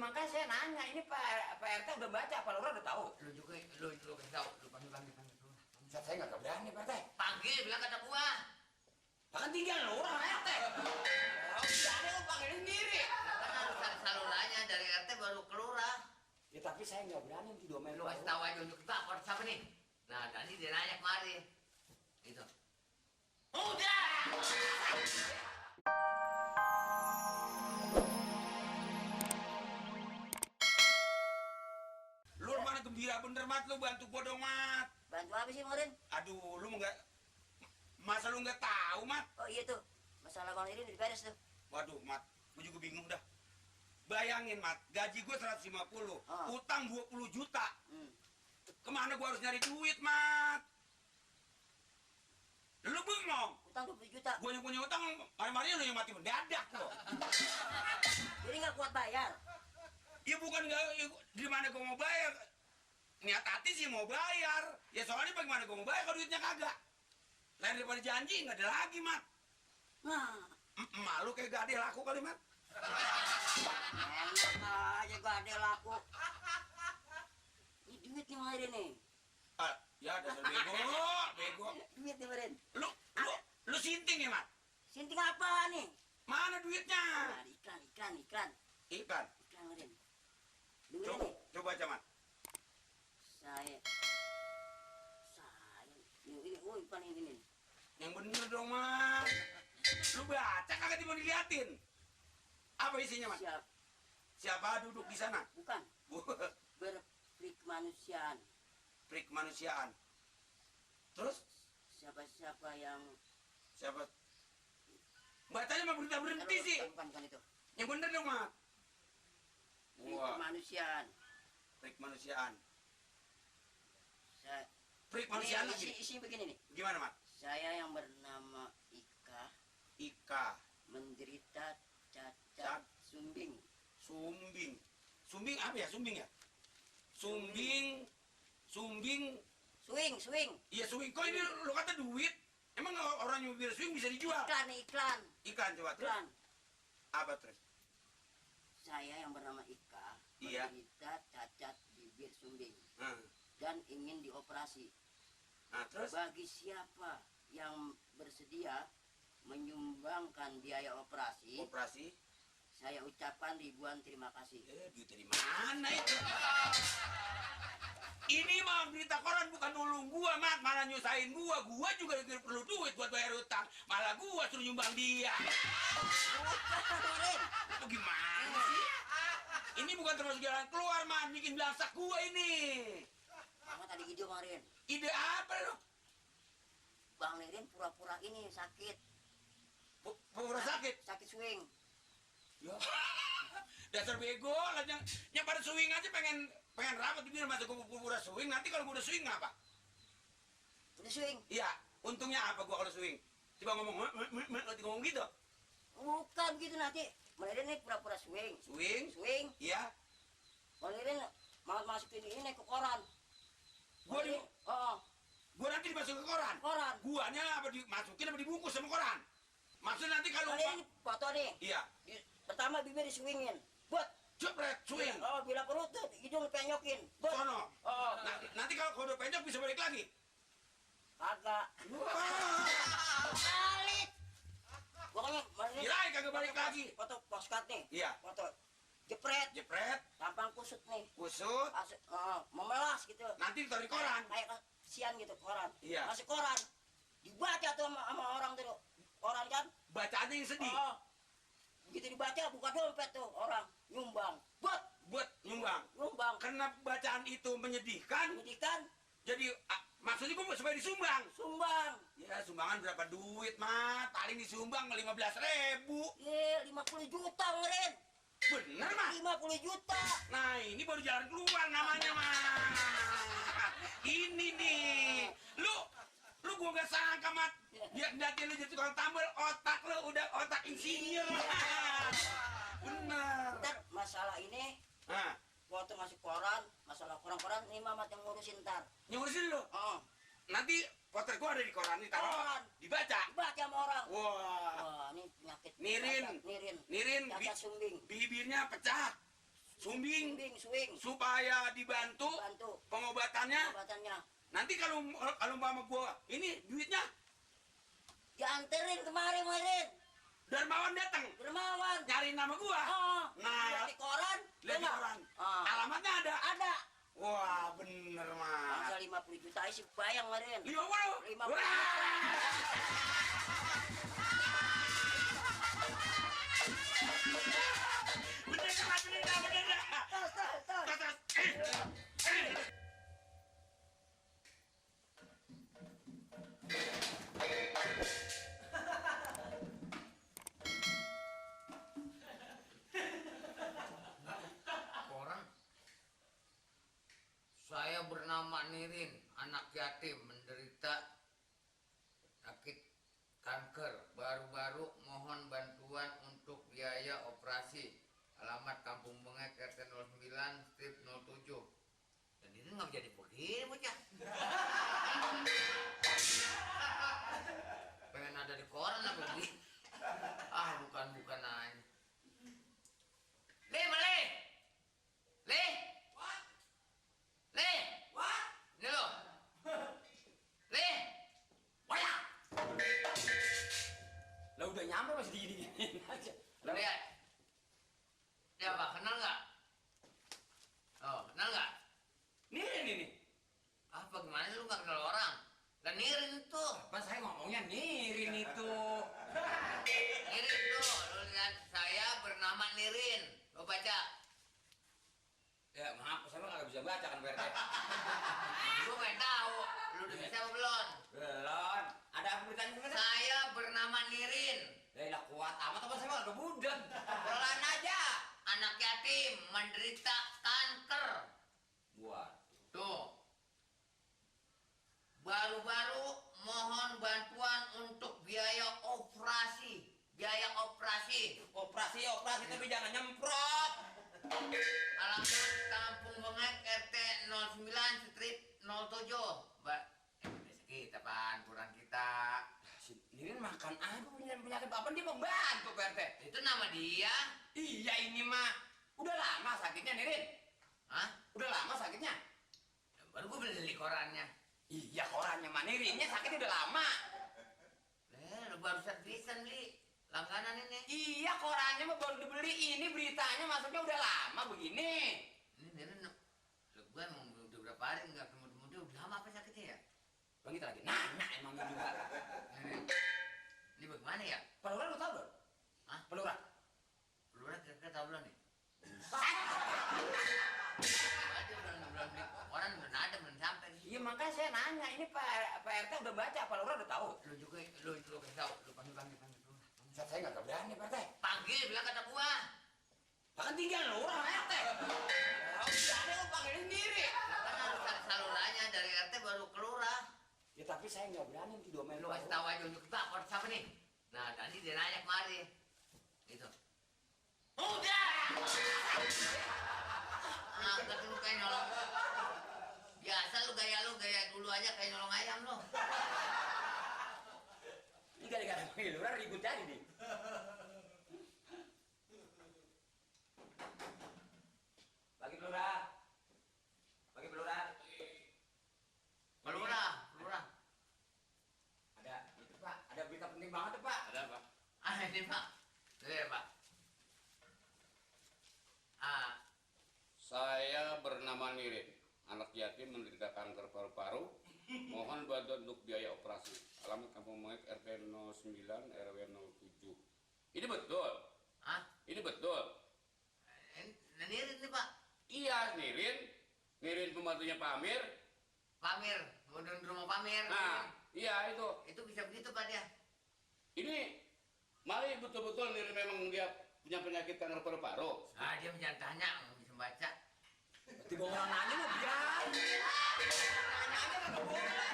makanya saya nanya, ini Pak RT udah baca apa Lurah udah tahu? Lu juga lu kasih tahu, lu panggil. Saya nggak berani Pak RT. Panggil bilang kata gua. Bahkan tinggal Lurah RT. Oh, berani lu panggilin sendiri. Kan harus ada salurannya dari RT baru ke lurah. Ya tapi saya nggak berani didomelin. Lu kasih tahu aja untuk kita apa siapa nih? Nah, tadi dia nanya kemari. Gitu. Udah. Lu mana gembira bener mat, lu bantu gua dong mat. Bantu apa sih kemarin? Aduh, lu nggak, masa lu nggak tahu mat? Oh iya tuh, masalah bang ini udah beres tuh. Waduh mat, gua juga bingung dah. Bayangin mat, gaji gua 150, utang 20 juta. Kemana gua harus nyari duit mat? Lu bengong. Utang 20 juta. Gua yang punya utang, mari-mari lu yang mati mendadak lo. Jadi nggak kuat bayar. Ya bukan nggak, ya, di mana gua mau bayar? Niat hati sih mau bayar. Ya soalnya bagaimana gua mau bayar kalau duitnya kagak? Lain daripada janji nggak ada lagi mat. Nah, Malu kayak gak ada laku kali mat. enak aja gak ada laku. Ini duit nih kemarin nih. Ya dasar bego. Duit nih kemarin. Lu sinting ya mat? Sinting apa nih? Mana duitnya? Nah, iklan. Ikan. Iklan kemarin. Duit Coba, nih. coba aja mat. Saya. Ini, iklan ini nih. Yang bener dong mat. Lu baca kagak mau diliatin? Apa isinya mat? Siap. Siapa duduk di sana? Bukan. Berperi kemanusiaan. Prik kemanusiaan. Terus? Siapa-siapa yang Siapa? Bacanya mah berhenti sih. Bukan itu. Yang bener dong mat. Peri kemanusiaan. Prik kemanusiaan. Saya Prik kemanusiaan ini lagi. isi begini nih. Gimana mat? Saya yang bernama Ika. menderita cacat sumbing. Sumbing apa ya? Sumbing ya? Sumbing. Swing. Iya sumbing. Kok ini lu kata duit? Emang orang yang mobil swing bisa dijual? Iklan. Ikan coba terus. Iklan. Apa terus? Saya yang bernama Ika Iya. menderita cacat bibir sumbing Hmm. dan ingin dioperasi. Nah terus? Bagi siapa yang bersedia menyumbangkan biaya operasi, saya ucapkan ribuan terima kasih. Duit dari mana itu? Ini mah berita koran bukan nolong gua, mat. Malah nyusahin gua. Gua juga perlu duit buat bayar utang. Malah gua suruh nyumbang dia. Itu gimana sih? Ini bukan termasuk jalan keluar, mat. Bikin belasak gua ini. Kamu tadi ide kemarin. Ide apa lo? Bang Lirin pura-pura ini sakit. Pura sakit? Sakit swing. Ya. Dasar bego lah yang pada swing aja pengen rapat biar masuk ke pura swing. Nanti kalau gua udah swing apa? Udah swing? Iya, untungnya apa gua kalau swing? Coba ngomong, nanti ngomong gitu. Bukan begitu nanti. Bang Lirin ini pura-pura swing. Swing? Iya. Bang Lirin mau masukin ini ke koran. Gua nanti dimasukin ke koran. Guanya apa dimasukin apa dibungkus sama koran? Maksudnya nanti kalau Bang Lirin foto nih. Iya. Pertama bibir diswingin. Buat. Jepret, swing. Oh, bila perlu tuh hidung penyokin. Buat. Sono. Nanti kalau udah penyok bisa balik lagi. Kagak. Wah. Balik. Pokoknya Bang Lirin. Kirain kagak balik lagi. Foto postcard nih. Iya. Foto. Jepret. Tampang kusut nih. Kusut. Memelas gitu. Nanti ditaruh di koran. Kayak kesian gitu koran. Iya. Masuk koran. Dibaca tuh sama orang tuh. Koran kan. Bacaannya yang sedih. Begitu dibaca buka dompet tuh orang nyumbang. Buat nyumbang. Karena bacaan itu menyedihkan. Jadi maksudnya gua supaya disumbang. Ya sumbangan berapa duit mat? Paling disumbang 15.000. 50 juta Lirin. Bener mah? 50 juta. Nah ini baru jalan keluar namanya mah. Ini nih. Lu gua gak sangka mat. Dia nanti lu jadi tukang tambal, otak lu udah otak insinyur. Bener. Ntar masalah ini foto masuk koran, masalah koran-koran ini Mamat yang ngurusin ntar. Ngurusin lu? Nanti potret gua ada di koran nih, taruh. Dibaca sama orang. Wah, ini penyakit. Nirin. Cacat sumbing. Bibirnya pecah. sumbing, swing, supaya dibantu bantu pengobatannya. obatannya. Nanti kalau mama gua ini duitnya Dianterin kemarin. Darmawan datang Dermawan. nyariin nama gua. Oh, Nah, lihat di koran. lihat di Benar? koran. Ah. Alamatnya ada. Ada. Wah, bener mah. Masa 50 juta sih bayang kemarin. 50. 50. Wah. Bener dah. Tos. Koran. Saya bernama Nirin, anak yatim menderita sakit kanker. Baru-baru mohon bantuan untuk biaya operasi. Alamat Kampung Bengek RT 09 strip 07. Dan ini nggak jadi begini bocah. Pengen ada di koran apa begini? Ah, bukan aja. Balik. Le. Wah. Ini lo. Le. Waya. Lah udah nyampe masih digini-giniin aja. Lihat. Dia apa? Kenal nggak? Oh, kenal nggak? Nirin ini. Apa gimana lu nggak kenal orang? Dan Nirin itu. Pas saya ngomongnya Nirin itu. Nirin tuh. Lu lihat, saya bernama Nirin. Lo baca. Ya maaf, saya mah nggak bisa baca kan Pak RT. Gue nggak tahu. Lu udah bisa apa belum? Belum. Ada apa beritanya sebenarnya? Saya bernama Nirin. Lah kuat amat apa saya mah nggak budek. Pelan aja. Anak yatim menderita kanker. Buat. Tuh. Baru-baru mohon bantuan untuk biaya operasi. Operasi tapi jangan nyemprot. Alamat Kampung Bengek RT 09 strip 07. Mbak, biasa kita pan, kurang kita. Si Nirin makan apa punya penyakit apa dia membantu Pak RT? Itu nama dia. Iya ini mah udah lama sakitnya Nirin. Hah? Udah lama sakitnya. Baru gue beli korannya. Iya korannya mah Nirinnya sakit udah lama. Lu baru servisan beli. Langganan ini. Iya korannya mah baru dibeli ini beritanya masuknya udah lama begini. Ini gue emang udah berapa hari nggak ketemu dia. Udah lama apa sakitnya ya? Bang kita lagi nanya emangnya juga. Ini bagaimana ya? Pak Lurah lu tahu belum? Hah? Pak Lurah? Lu kira-kira tahu belum nih? Aja belum beli koran, belum ada, belum sampai. Iya makanya saya nanya ini Pak RT udah baca Pak Lurah udah tahu. Lu juga, lu kasih tahu. Lu panggil. Saya nggak berani Pak RT. Panggil, bilang kata gua. Bahkan tinggal Lurah RT. Udah ada lu panggil sendiri. Kan harus saluranya dari RT baru ke lurah. Ya tapi saya nggak berani nanti diomelin. Lu kasih tahu aja untuk Pak, koran siapa nih? Nah, tadi dia nanya kemari. Gitu. Udah! Angkat lu kayak nolong. Biasa lu gaya dulu aja kayak nolong ayam lu. Ini gara-gara panggil Lurah ribut aja nih. Pagi Lurah. Pagi Lurah. Lurah. Ada itu Pak, ada berita penting banget tuh Pak. Ada apa? Ini Pak. Lihat Pak. Saya bernama Nirin, anak yatim menderita kanker paru-paru. Mohon bantuan untuk biaya operasi. Alamat Kampung Bengek RT 09 RW 07. Ini betul? Ini betul? Nirin nih Pak. Iya, Nirin pembantunya Pak Amir. Pamir, mau di rumah Pamir. Nah, iya itu. Itu bisa begitu Pak dia. Ini Mali betul-betul Nirin memang dia punya penyakit kanker paru-paru. Dia jangan tanya, nggak bisa baca. Tiba orang nanya mah biarin. Nanya aja nggak boleh.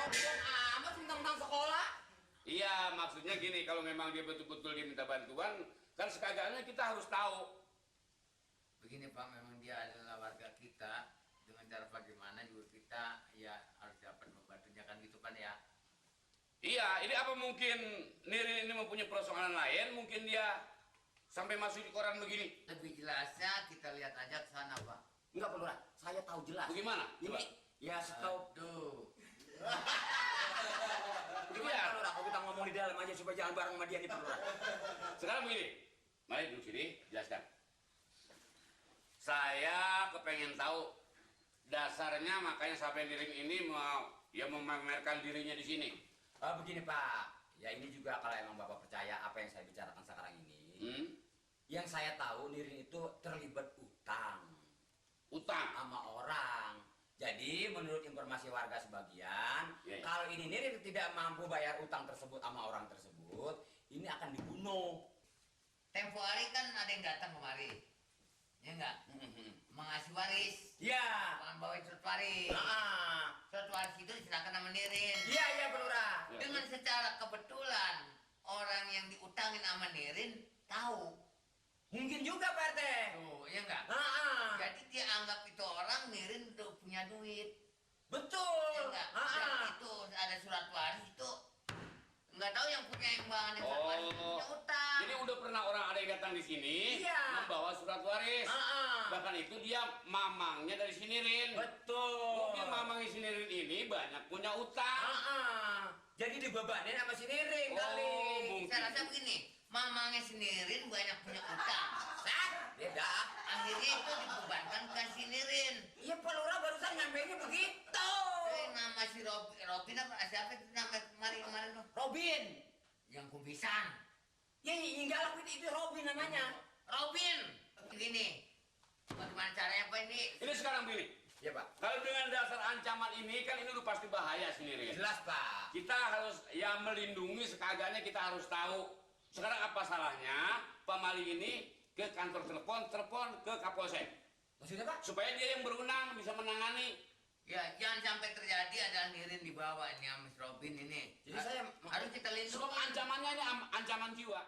Sombong amat tentang sekolah. Iya, maksudnya gini, kalau memang dia betul-betul diminta bantuan, kan sekagaknya kita harus tahu. Begini Pak, memang dia adalah warga kita. Dengan cara bagaimana juga kita ya harus dapat membantunya kan gitu kan ya. Iya, ini apa mungkin Nirin ini mempunyai persoalan lain? Mungkin dia sampai masuk di koran begini? Lebih jelasnya kita lihat aja ke sana, Pak. Enggak perlu, Lurah. Saya tahu jelas. Bagaimana? Coba. Ini ya setahu. Tuh. Gimana, Lurah? Kalau kita ngomong di dalam aja supaya jangan bareng sama dia nih, Lurah. Sekarang begini, mari duduk sini, jelaskan. Saya kepengen tahu dasarnya makanya sampai Nirin ini mau memamerkan dirinya di sini. Begini, Pak. Ya ini juga kalau emang Bapak percaya apa yang saya bicarakan sekarang ini. Yang saya tahu Nirin itu terlibat utang sama orang. Jadi menurut informasi warga sebagian, kalau ini Nirin tidak mampu bayar utang tersebut sama orang tersebut, ini akan dibunuh. Tempo hari kan ada yang datang kemari. Ya enggak? Mengasih waris. Iya. Bawain surat waris. Surat waris itu diserahkan sama Nirin. Iya, Pak Lurah. Dengan secara kebetulan orang yang diutangin sama Nirin tahu. Mungkin juga, Pak RT. Tuh, ya enggak? Jadi dia anggap itu orang Nirin udah punya duit. Betul. Ya enggak? Dan itu ada surat waris itu enggak tahu yang punya imbangan yang surat waris itu punya utang. Jadi udah pernah orang ada yang datang di sini membawa surat waris. Bahkan itu dia mamangnya dari si Nirin. Betul. Mungkin mamangnya si Nirin ini banyak punya utang. Jadi dibebanin sama si Nirin kali. Mungkin. Saya rasa begini, mamangnya si Nirin banyak punya utang. Beda. Akhirnya itu dibebankan ke si Nirin. Iya, Pak Lurah barusan nyampainya begitu. Nama si Robin apa siapa itu nama kemarin tuh? Robin. Yang kubisan. Ya, enggak lah, itu Robin namanya. Robin. Begini. Bagaimana caranya Pak ini? Ini sekarang begini. Iya, Pak. Kalau dengan dasar ancaman ini kan ini udah pasti bahaya si Nirin. Jelas, Pak. Kita harus melindungi sekagaknya kita harus tahu. Sekarang apa salahnya pemaling ini ke kantor telepon ke Kapolsek. Maksudnya, Pak? Supaya dia yang berwenang bisa menangani. Ya, jangan sampai terjadi ada Nirin dibawa ini sama si Robin ini. Jadi saya harus kita lindungi. Sebab ancamannya ini ancaman jiwa.